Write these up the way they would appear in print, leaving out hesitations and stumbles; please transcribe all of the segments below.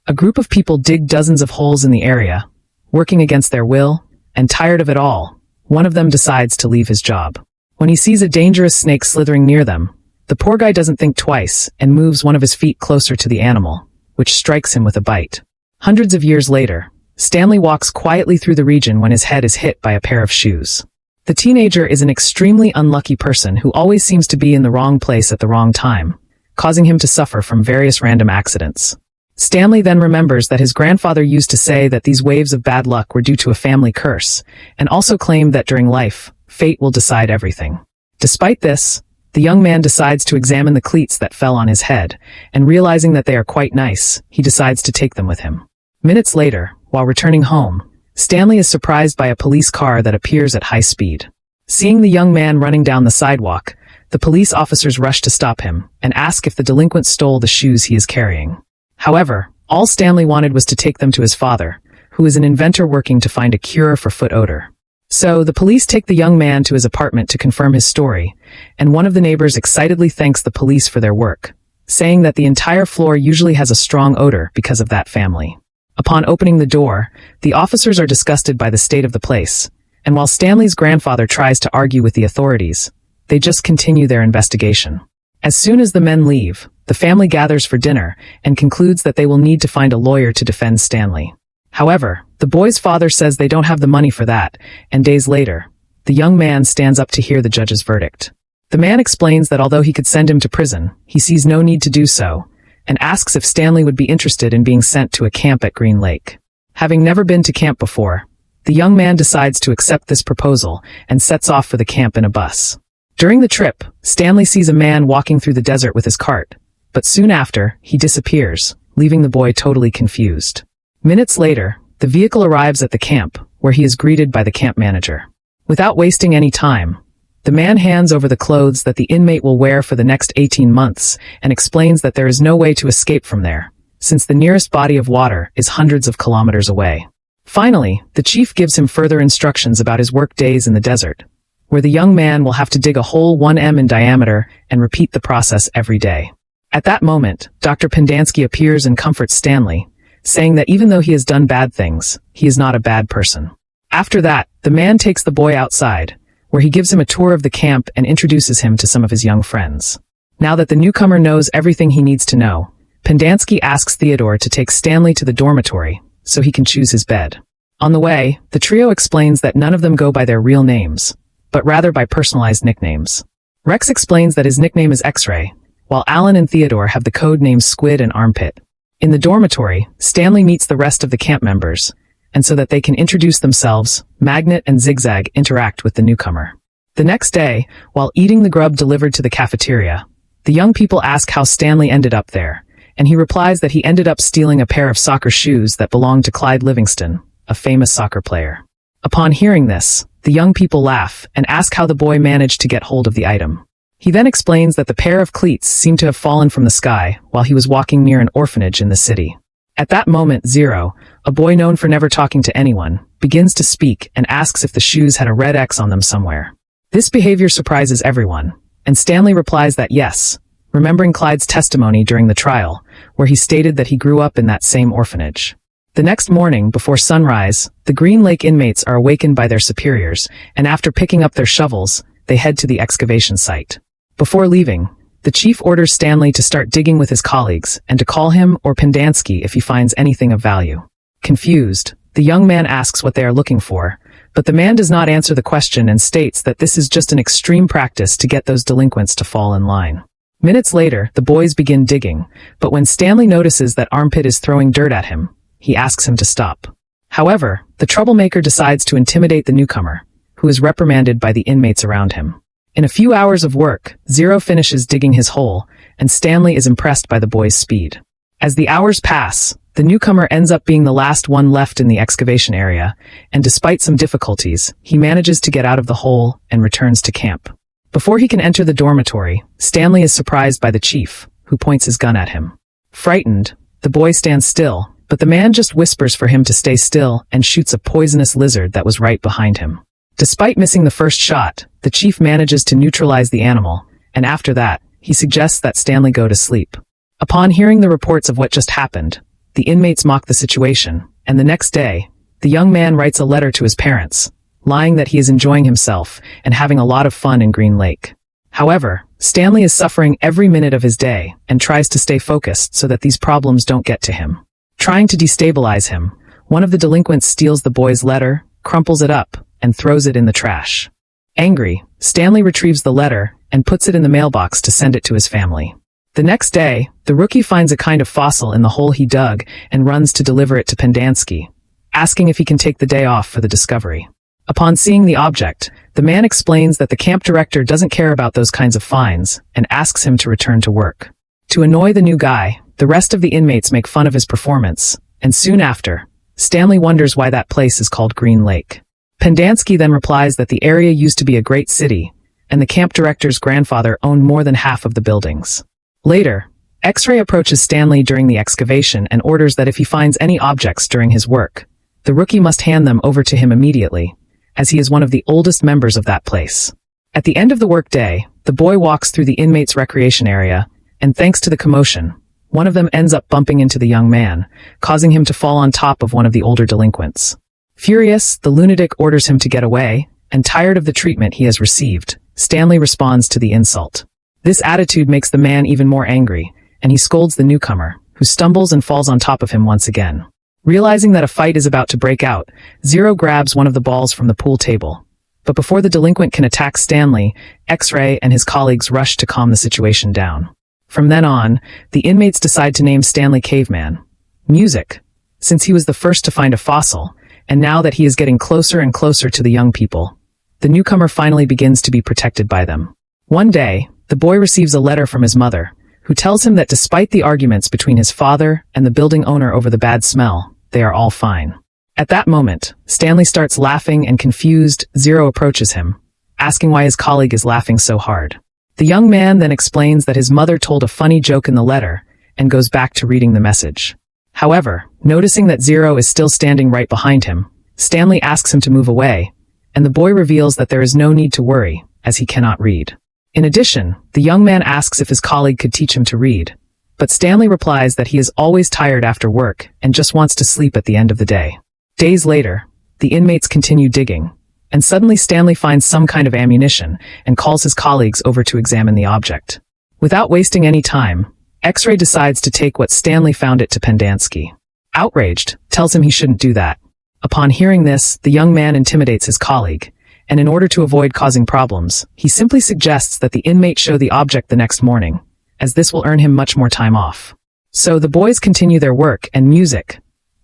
A group of people dig dozens of holes in the area, working against their will, and tired of it all, one of them decides to leave his job. When he sees a dangerous snake slithering near them, the poor guy doesn't think twice and moves one of his feet closer to the animal, which strikes him with a bite. Hundreds of years later, Stanley walks quietly through the region when his head is hit by a pair of shoes. The teenager is an extremely unlucky person who always seems to be in the wrong place at the wrong time, causing him to suffer from various random accidents. Stanley then remembers that his grandfather used to say that these waves of bad luck were due to a family curse, and also claimed that during life, fate will decide everything. Despite this, the young man decides to examine the cleats that fell on his head, and realizing that they are quite nice, he decides to take them with him. Minutes later, while returning home, Stanley is surprised by a police car that appears at high speed. Seeing the young man running down the sidewalk, the police officers rush to stop him and ask if the delinquent stole the shoes he is carrying. However, all Stanley wanted was to take them to his father, who is an inventor working to find a cure for foot odor. So, the police take the young man to his apartment to confirm his story, and one of the neighbors excitedly thanks the police for their work, saying that the entire floor usually has a strong odor because of that family. Upon opening the door, the officers are disgusted by the state of the place, and while Stanley's grandfather tries to argue with the authorities, they just continue their investigation. As soon as the men leave, the family gathers for dinner and concludes that they will need to find a lawyer to defend Stanley. However, the boy's father says they don't have the money for that, and days later, the young man stands up to hear the judge's verdict. The man explains that although he could send him to prison, he sees no need to do so, and asks if Stanley would be interested in being sent to a camp at Green Lake. Having never been to camp before, the young man decides to accept this proposal and sets off for the camp in a bus. During the trip, Stanley sees a man walking through the desert with his cart, but soon after, he disappears, leaving the boy totally confused. Minutes later, the vehicle arrives at the camp, where he is greeted by the camp manager. Without wasting any time, the man hands over the clothes that the inmate will wear for the next 18 months and explains that there is no way to escape from there, since the nearest body of water is hundreds of kilometers away. Finally, the chief gives him further instructions about his work days in the desert, where the young man will have to dig a hole 1 m in diameter and repeat the process every day. At that moment, Dr. Pendanski appears and comforts Stanley, saying that even though he has done bad things, he is not a bad person. After that, the man takes the boy outside, where he gives him a tour of the camp and introduces him to some of his young friends. Now that the newcomer knows everything he needs to know, Pendanski asks Theodore to take Stanley to the dormitory, so he can choose his bed. On the way, the trio explains that none of them go by their real names, but rather by personalized nicknames. Rex explains that his nickname is X-Ray, while Alan and Theodore have the code names Squid and Armpit. In the dormitory, Stanley meets the rest of the camp members, and so that they can introduce themselves, Magnet and Zigzag interact with the newcomer. The next day, while eating the grub delivered to the cafeteria, the young people ask how Stanley ended up there, and he replies that he ended up stealing a pair of soccer shoes that belonged to Clyde Livingston, a famous soccer player. Upon hearing this, the young people laugh and ask how the boy managed to get hold of the item. He then explains that the pair of cleats seemed to have fallen from the sky while he was walking near an orphanage in the city. At that moment, Zero, a boy known for never talking to anyone, begins to speak and asks if the shoes had a red X on them somewhere. This behavior surprises everyone, and Stanley replies that yes, remembering Clyde's testimony during the trial, where he stated that he grew up in that same orphanage. The next morning, before sunrise, the Green Lake inmates are awakened by their superiors, and after picking up their shovels, they head to the excavation site. Before leaving, the chief orders Stanley to start digging with his colleagues and to call him or Pendanski if he finds anything of value. Confused, the young man asks what they are looking for, but the man does not answer the question and states that this is just an extreme practice to get those delinquents to fall in line. Minutes later, the boys begin digging, but when Stanley notices that Armpit is throwing dirt at him, he asks him to stop. However, the troublemaker decides to intimidate the newcomer, who is reprimanded by the inmates around him. In a few hours of work, Zero finishes digging his hole, and Stanley is impressed by the boy's speed. As the hours pass, the newcomer ends up being the last one left in the excavation area, and despite some difficulties, he manages to get out of the hole and returns to camp. Before he can enter the dormitory, Stanley is surprised by the chief, who points his gun at him. Frightened, the boy stands still, but the man just whispers for him to stay still and shoots a poisonous lizard that was right behind him. Despite missing the first shot, the chief manages to neutralize the animal, and after that, he suggests that Stanley go to sleep. Upon hearing the reports of what just happened, the inmates mock the situation, and the next day, the young man writes a letter to his parents, lying that he is enjoying himself and having a lot of fun in Green Lake. However, Stanley is suffering every minute of his day and tries to stay focused so that these problems don't get to him. Trying to destabilize him, one of the delinquents steals the boy's letter, crumples it up, and throws it in the trash. Angry, Stanley retrieves the letter and puts it in the mailbox to send it to his family. The next day, the rookie finds a kind of fossil in the hole he dug and runs to deliver it to Pendanski, asking if he can take the day off for the discovery. Upon seeing the object, the man explains that the camp director doesn't care about those kinds of finds and asks him to return to work. To annoy the new guy, the rest of the inmates make fun of his performance, and soon after, Stanley wonders why that place is called Green Lake. Pendanski then replies that the area used to be a great city, and the camp director's grandfather owned more than half of the buildings. Later, X-Ray approaches Stanley during the excavation and orders that if he finds any objects during his work, the rookie must hand them over to him immediately, as he is one of the oldest members of that place. At the end of the workday, the boy walks through the inmates' recreation area, and thanks to the commotion, one of them ends up bumping into the young man, causing him to fall on top of one of the older delinquents. Furious, the lunatic orders him to get away, and tired of the treatment he has received, Stanley responds to the insult. This attitude makes the man even more angry, and he scolds the newcomer, who stumbles and falls on top of him once again. Realizing that a fight is about to break out, Zero grabs one of the balls from the pool table. But before the delinquent can attack Stanley, X-Ray and his colleagues rush to calm the situation down. From then on, the inmates decide to name Stanley Caveman Music, since he was the first to find a fossil, and now that he is getting closer and closer to the young people, the newcomer finally begins to be protected by them. One day, the boy receives a letter from his mother, who tells him that despite the arguments between his father and the building owner over the bad smell, they are all fine. At that moment, Stanley starts laughing and confused, Zero approaches him, asking why his colleague is laughing so hard. The young man then explains that his mother told a funny joke in the letter and goes back to reading the message. However, noticing that Zero is still standing right behind him, Stanley asks him to move away, and the boy reveals that there is no need to worry, as he cannot read. In addition, the young man asks if his colleague could teach him to read, but Stanley replies that he is always tired after work and just wants to sleep at the end of the day. Days later, the inmates continue digging, and suddenly Stanley finds some kind of ammunition and calls his colleagues over to examine the object. Without wasting any time, X-Ray decides to take what Stanley found it to Pendanski. Outraged, tells him he shouldn't do that. Upon hearing this, the young man intimidates his colleague, and in order to avoid causing problems, he simply suggests that the inmate show the object the next morning, as this will earn him much more time off. So the boys continue their work and music.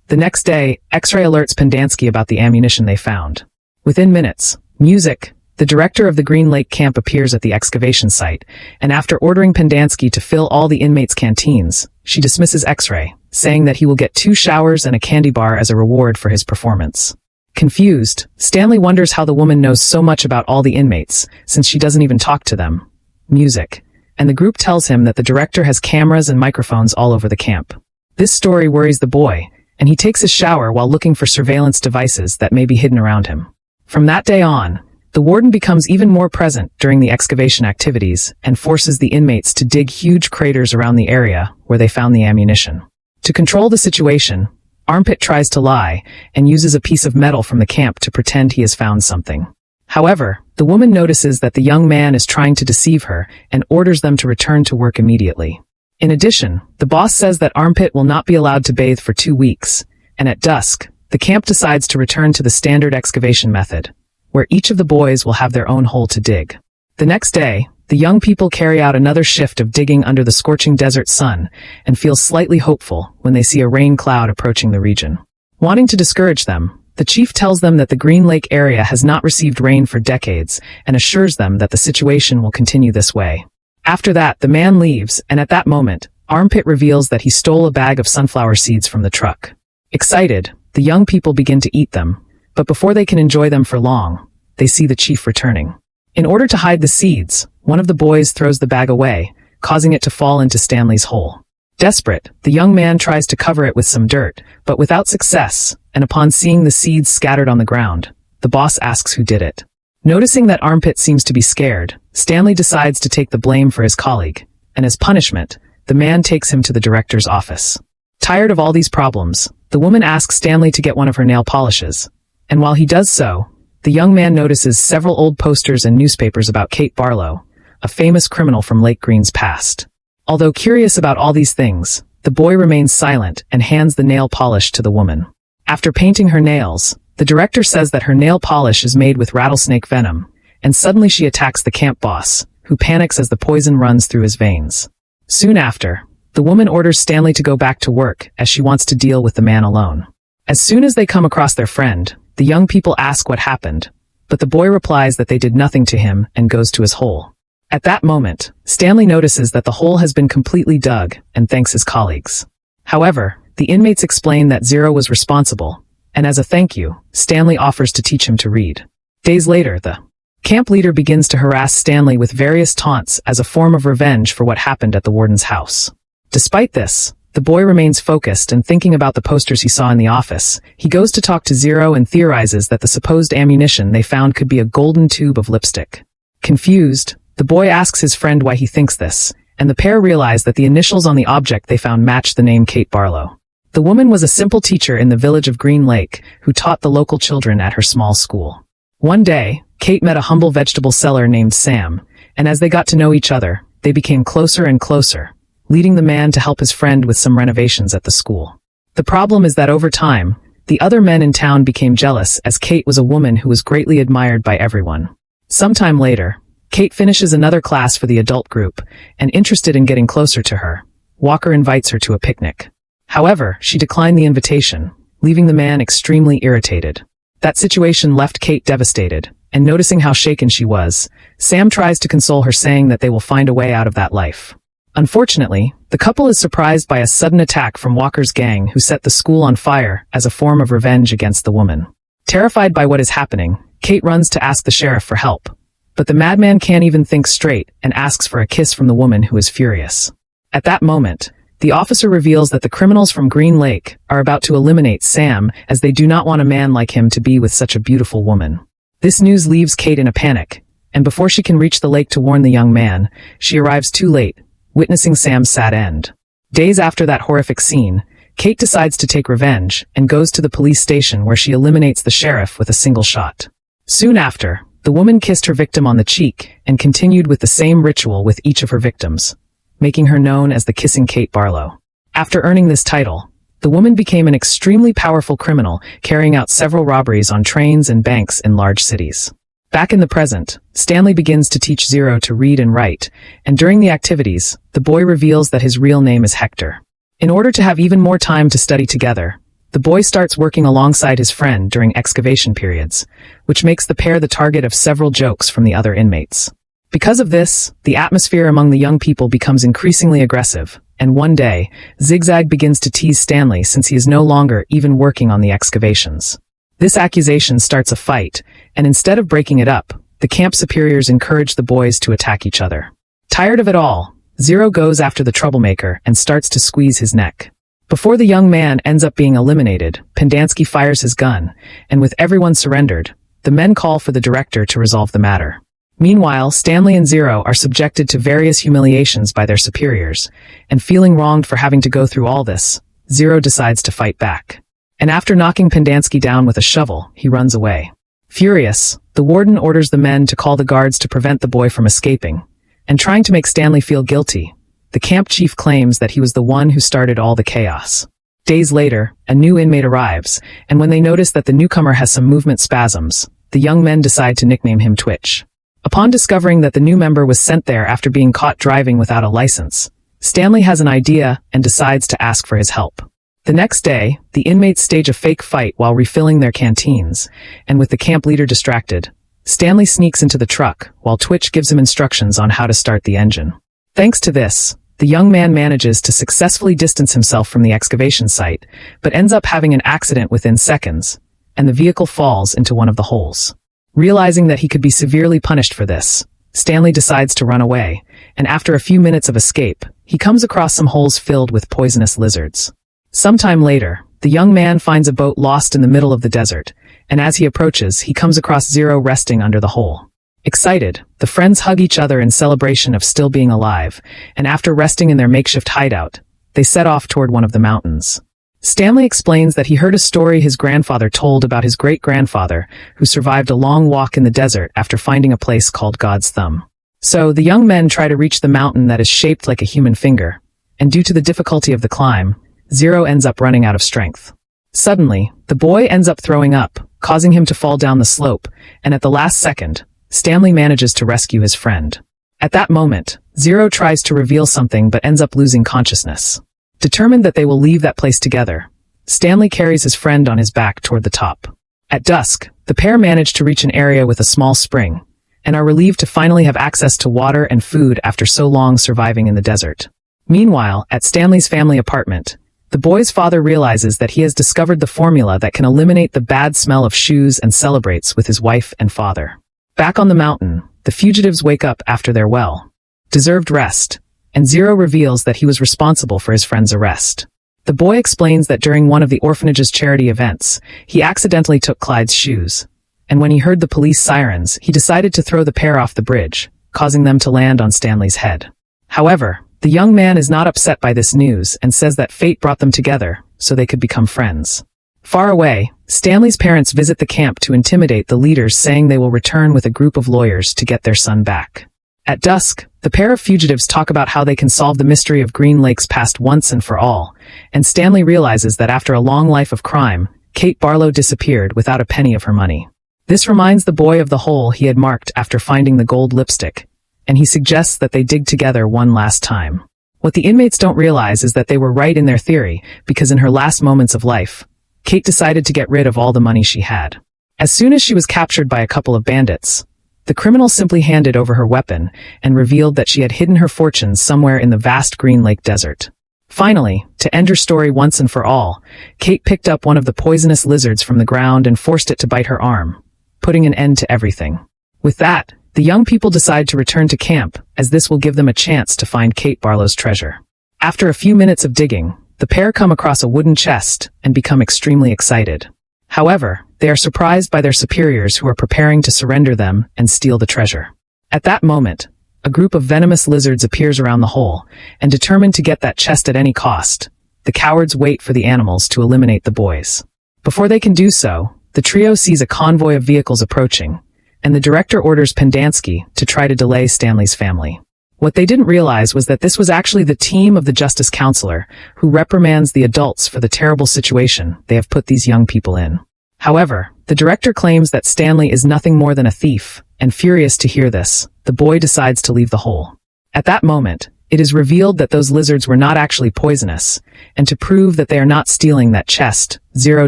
The next day, X-Ray alerts Pendanski about the ammunition they found. Within minutes, Music, the director of the Green Lake camp, appears at the excavation site, and after ordering Pendanski to fill all the inmates' canteens, she dismisses X-Ray, saying that he will get 2 showers and a candy bar as a reward for his performance. Confused, Stanley wonders how the woman knows so much about all the inmates, since she doesn't even talk to them. Music, and the group tells him that the director has cameras and microphones all over the camp. This story worries the boy, and he takes a shower while looking for surveillance devices that may be hidden around him. From that day on, the warden becomes even more present during the excavation activities and forces the inmates to dig huge craters around the area where they found the ammunition. To control the situation, Armpit tries to lie and uses a piece of metal from the camp to pretend he has found something. However, the woman notices that the young man is trying to deceive her and orders them to return to work immediately. In addition, the boss says that Armpit will not be allowed to bathe for 2 weeks, and at dusk, the camp decides to return to the standard excavation method, where each of the boys will have their own hole to dig. The next day, the young people carry out another shift of digging under the scorching desert sun and feel slightly hopeful when they see a rain cloud approaching the region. Wanting to discourage them, the chief tells them that the Green Lake area has not received rain for decades and assures them that the situation will continue this way. After that, the man leaves, and at that moment, Armpit reveals that he stole a bag of sunflower seeds from the truck. Excited, the young people begin to eat them, but before they can enjoy them for long, they see the chief returning. In order to hide the seeds, one of the boys throws the bag away, causing it to fall into Stanley's hole. Desperate, the young man tries to cover it with some dirt, but without success, and upon seeing the seeds scattered on the ground, the boss asks who did it. Noticing that Armpit seems to be scared, Stanley decides to take the blame for his colleague, and as punishment, the man takes him to the director's office. Tired of all these problems, the woman asks Stanley to get one of her nail polishes. And while he does so, the young man notices several old posters and newspapers about Kate Barlow, a famous criminal from Lake Green's past. Although curious about all these things, the boy remains silent and hands the nail polish to the woman. After painting her nails, the director says that her nail polish is made with rattlesnake venom, and suddenly she attacks the camp boss, who panics as the poison runs through his veins. Soon after, the woman orders Stanley to go back to work as she wants to deal with the man alone. As soon as they come across their friend, the young people ask what happened, but the boy replies that they did nothing to him and goes to his hole. At that moment, Stanley notices that the hole has been completely dug and thanks his colleagues. However, the inmates explain that Zero was responsible, and as a thank you, Stanley offers to teach him to read. Days later, the camp leader begins to harass Stanley with various taunts as a form of revenge for what happened at the warden's house. Despite this, the boy remains focused and thinking about the posters he saw in the office. He goes to talk to Zero and theorizes that the supposed ammunition they found could be a golden tube of lipstick. Confused, the boy asks his friend why he thinks this, and the pair realize that the initials on the object they found match the name Kate Barlow. The woman was a simple teacher in the village of Green Lake who taught the local children at her small school. One day, Kate met a humble vegetable seller named Sam, and as they got to know each other, they became closer and closer, leading the man to help his friend with some renovations at the school. The problem is that over time, the other men in town became jealous as Kate was a woman who was greatly admired by everyone. Sometime later, Kate finishes another class for the adult group, and interested in getting closer to her, Walker invites her to a picnic. However, she declined the invitation, leaving the man extremely irritated. That situation left Kate devastated, and noticing how shaken she was, Sam tries to console her saying that they will find a way out of that life. Unfortunately, the couple is surprised by a sudden attack from Walker's gang who set the school on fire as a form of revenge against the woman. Terrified by what is happening, Kate runs to ask the sheriff for help. But the madman can't even think straight and asks for a kiss from the woman who is furious. At that moment, the officer reveals that the criminals from Green Lake are about to eliminate Sam as they do not want a man like him to be with such a beautiful woman. This news leaves Kate in a panic, and before she can reach the lake to warn the young man, she arrives too late, witnessing Sam's sad end. Days after that horrific scene, Kate decides to take revenge and goes to the police station where she eliminates the sheriff with a single shot. Soon after, the woman kissed her victim on the cheek and continued with the same ritual with each of her victims, making her known as the Kissing Kate Barlow. After earning this title, the woman became an extremely powerful criminal, carrying out several robberies on trains and banks in large cities. Back in the present, Stanley begins to teach Zero to read and write, and during the activities, the boy reveals that his real name is Hector. In order to have even more time to study together, the boy starts working alongside his friend during excavation periods, which makes the pair the target of several jokes from the other inmates. Because of this, the atmosphere among the young people becomes increasingly aggressive, and one day, Zigzag begins to tease Stanley since he is no longer even working on the excavations. This accusation starts a fight, and instead of breaking it up, the camp superiors encourage the boys to attack each other. Tired of it all, Zero goes after the troublemaker and starts to squeeze his neck. Before the young man ends up being eliminated, Pendansky fires his gun, and with everyone surrendered, the men call for the director to resolve the matter. Meanwhile, Stanley and Zero are subjected to various humiliations by their superiors, and feeling wronged for having to go through all this, Zero decides to fight back. And after knocking Pendansky down with a shovel, he runs away. Furious, the warden orders the men to call the guards to prevent the boy from escaping, and trying to make Stanley feel guilty, the camp chief claims that he was the one who started all the chaos. Days later, a new inmate arrives, and when they notice that the newcomer has some movement spasms, the young men decide to nickname him Twitch. Upon discovering that the new member was sent there after being caught driving without a license, Stanley has an idea and decides to ask for his help. The next day, the inmates stage a fake fight while refilling their canteens, and with the camp leader distracted, Stanley sneaks into the truck while Twitch gives him instructions on how to start the engine. Thanks to this, the young man manages to successfully distance himself from the excavation site, but ends up having an accident within seconds, and the vehicle falls into one of the holes. Realizing that he could be severely punished for this, Stanley decides to run away, and after a few minutes of escape, he comes across some holes filled with poisonous lizards. Sometime later, the young man finds a boat lost in the middle of the desert, and as he approaches, he comes across Zero resting under the hole. Excited, the friends hug each other in celebration of still being alive, and after resting in their makeshift hideout, they set off toward one of the mountains. Stanley explains that he heard a story his grandfather told about his great-grandfather, who survived a long walk in the desert after finding a place called God's Thumb. So, the young men try to reach the mountain that is shaped like a human finger, and due to the difficulty of the climb, Zero ends up running out of strength. Suddenly, the boy ends up throwing up, causing him to fall down the slope, and at the last second, Stanley manages to rescue his friend. At that moment, Zero tries to reveal something but ends up losing consciousness. Determined that they will leave that place together, Stanley carries his friend on his back toward the top. At dusk, the pair manage to reach an area with a small spring, and are relieved to finally have access to water and food after so long surviving in the desert. Meanwhile, at Stanley's family apartment, the boy's father realizes that he has discovered the formula that can eliminate the bad smell of shoes and celebrates with his wife and father. Back on the mountain, the fugitives wake up after their well-deserved rest, and Zero reveals that he was responsible for his friend's arrest. The boy explains that during one of the orphanage's charity events, he accidentally took Clyde's shoes, and when he heard the police sirens, he decided to throw the pair off the bridge, causing them to land on Stanley's head. However, the young man is not upset by this news and says that fate brought them together so they could become friends. Far away, Stanley's parents visit the camp to intimidate the leaders, saying they will return with a group of lawyers to get their son back. At dusk, the pair of fugitives talk about how they can solve the mystery of Green Lake's past once and for all, and Stanley realizes that after a long life of crime, Kate Barlow disappeared without a penny of her money. This reminds the boy of the hole he had marked after finding the gold lipstick, and he suggests that they dig together one last time. What the inmates don't realize is that they were right in their theory, because in her last moments of life, Kate decided to get rid of all the money she had. As soon as she was captured by a couple of bandits, the criminal simply handed over her weapon and revealed that she had hidden her fortunes somewhere in the vast Green Lake desert. Finally, to end her story once and for all, Kate picked up one of the poisonous lizards from the ground and forced it to bite her arm, putting an end to everything. With that, the young people decide to return to camp, as this will give them a chance to find Kate Barlow's treasure. After a few minutes of digging, the pair come across a wooden chest and become extremely excited. However, they are surprised by their superiors who are preparing to surrender them and steal the treasure. At that moment, a group of venomous lizards appears around the hole, and determined to get that chest at any cost, the cowards wait for the animals to eliminate the boys. Before they can do so, the trio sees a convoy of vehicles approaching, and the director orders Pendanski to try to delay Stanley's family. What they didn't realize was that this was actually the team of the Justice Counselor, who reprimands the adults for the terrible situation they have put these young people in. However, the director claims that Stanley is nothing more than a thief, and furious to hear this, the boy decides to leave the hole. At that moment, it is revealed that those lizards were not actually poisonous, and to prove that they are not stealing that chest, Zero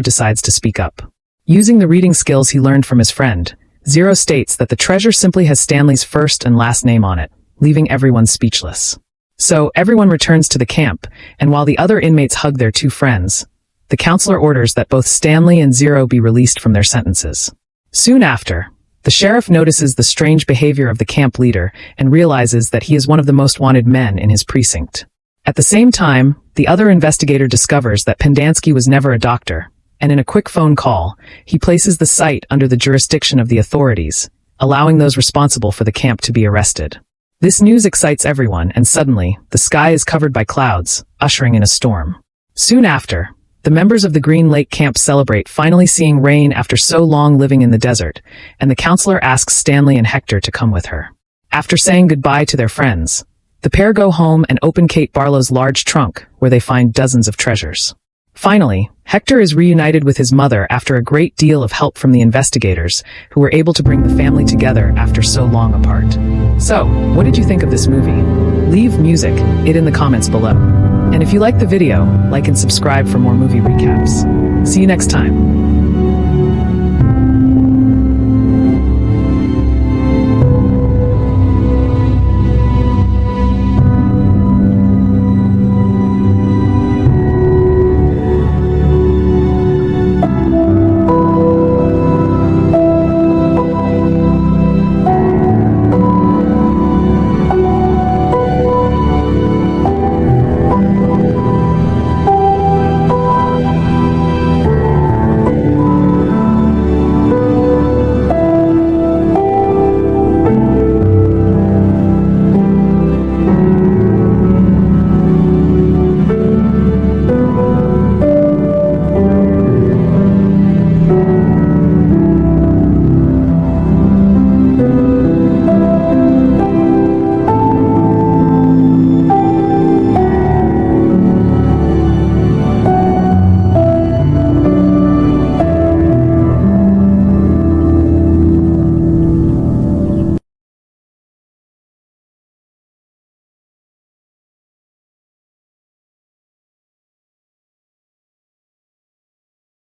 decides to speak up. Using the reading skills he learned from his friend, Zero states that the treasure simply has Stanley's first and last name on it, leaving everyone speechless. So, everyone returns to the camp, and while the other inmates hug their two friends, the counselor orders that both Stanley and Zero be released from their sentences. Soon after, the sheriff notices the strange behavior of the camp leader and realizes that he is one of the most wanted men in his precinct. At the same time, the other investigator discovers that Pendanski was never a doctor, and in a quick phone call, he places the site under the jurisdiction of the authorities, allowing those responsible for the camp to be arrested. This news excites everyone, and suddenly, the sky is covered by clouds, ushering in a storm. Soon after, the members of the Green Lake camp celebrate finally seeing rain after so long living in the desert, and the counselor asks Stanley and Hector to come with her. After saying goodbye to their friends, the pair go home and open Kate Barlow's large trunk, where they find dozens of treasures. Finally, Hector is reunited with his mother after a great deal of help from the investigators, who were able to bring the family together after so long apart. So, what did you think of this movie? Leave music in the comments below. And if you liked the video, like and subscribe for more movie recaps. See you next time.